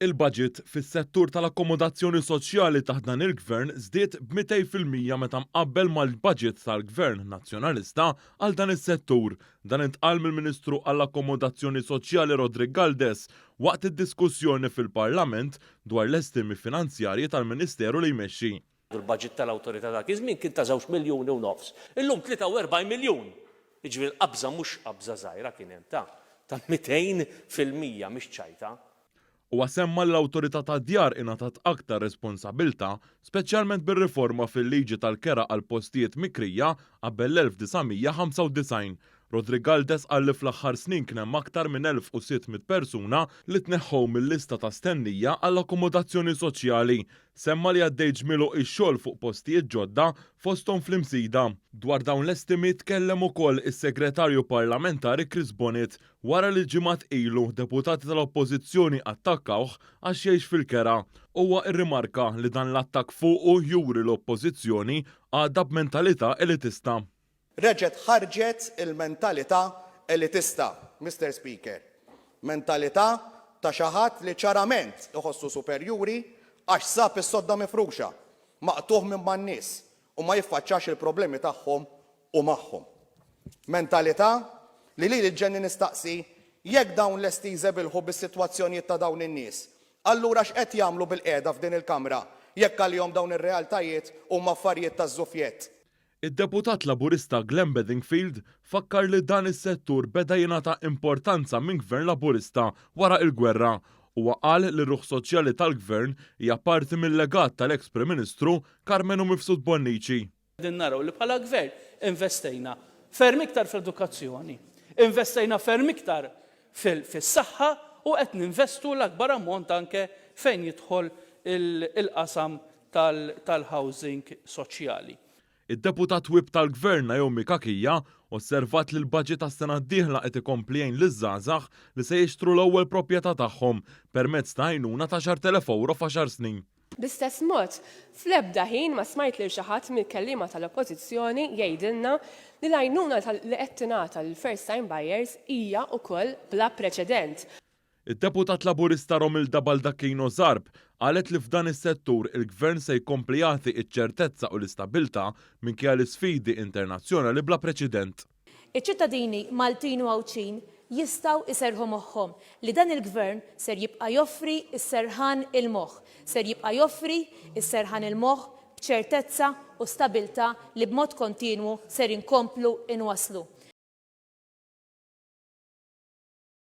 Il-budget fis-settur tal-akkomodazzjoni soċjali taħt dan il-gvern żdied b'200% meta mqabbel mal-budget tal-Gvern Nazzjonalista għal dan is-settur. Dan intqal mill-Ministru għall-Akkomodazzjoni Soċjali Rodrik Galdes waqt id-diskussjoni fil-Parlament dwar l-estimi finanzjarji tal-Ministeru li jmexxi. Il-budget tal-awtorità dak iż-żmien kien ta' 2.5 miljun. Illum 43 miljun. Jiġifieri qabża mhux qabża żgħira kien hemm ta' 200% mhix ċajta. U semma l-awtorità tad-djar ingħatat aktar responsabilta, speċjalment bir-riforma fil-liġi tal-kera għal postijiet mikrija qabel l-1995. Rodrik Galdes qal li fl-aħħar snin kien hemm aktar minn 1600 persuna li tneħħew mill-lista ta' stennija għall-akkomodazzjoni soċjali. Semma li għaddej ġmielu x-xogħol fuq postijiet ġodda fosthom fl-imsida. Dwar dawn l-estimi tkellem ukoll is-Segretarju Parlamentari Chris Bonnet wara li ġimgħat ilu deputati tal-Oppożizzjoni attakkawh għax jgħix fil-kera. Huwa rrimarka li dan l-attakk fuqu juri l-Oppożizzjoni għadha b'mentalità elitista. Reġgħet ħarġet il-mentalità elitista, Mr. Speaker. Mentalità ta' xi ħadd li ċarament iħossu superjuri għax sab is-sodda mifruxa, maqtuħ minn man-nies u ma jiffaċċax il-problemi tagħhom u magħhom. Mentalità li ġenni nistaqsi jekk dawn lesti jżebilħu bis-sitwazzjonijiet ta' dawn in-nies. Allura x'qed jagħmlu bil-qiegħda f'din il-Kamra jekk għalihom dawn ir-realtajiet huma affarijiet taż-żufjett. Id-deputat Laburista Glenn Bedingfield fakkar li dan is-settur beda jingħata importanza minn Gvern Laburista wara il-gwerra u qal li r-ruħ soċjali tal-Gvern hija parti mill-legat tal-eks Prim Ministru Carmenu Mifsud Bonnici. Din naraw li bħala Gvern investejna ferm iktar fl-edukazzjoni, investejna ferm iktar fis-saħħa u qed ninvestu l-akbar ammont anke fejn jidħol il-qasam tal-housing soċjali. Id-deputat Whip tal-Gvern Naomi Kakija osservat li l-budget tas-sena d-dieħla qed ikompli jgħin liż-żgħażagħ li se jixtru l-ewwel proprjetà tagħhom permezz ta' għajnuna ta' 10,000 euro f'10 snin. Bl-istess mod, fl-ebda ħin ma smajt lil xi ħadd mill-kelliema tal-Oppożizzjoni jgħidilna li l-għajnuna li qed tingħata lill-first time buyers hija wkoll bla preċedent. Id-deputat Laburista Romilda Baldacchino Zarb qalet li f'dan is-settur il-Gvern se jkompli jagħti ċ-ċertezza u l-istabbiltà minkejja l-isfidi internazzjonali bla preċedent. Iċ-ċittadini Maltin u Għawċin jistgħu iserħu moħħhom li dan il-Gvern ser jibqa' joffri s-serħan il-moħħ, ser jibqa' joffri s-serħan il-moħħ b'ċertezza u stabbiltà li b'mod kontinwu ser inkomplu inwasslu.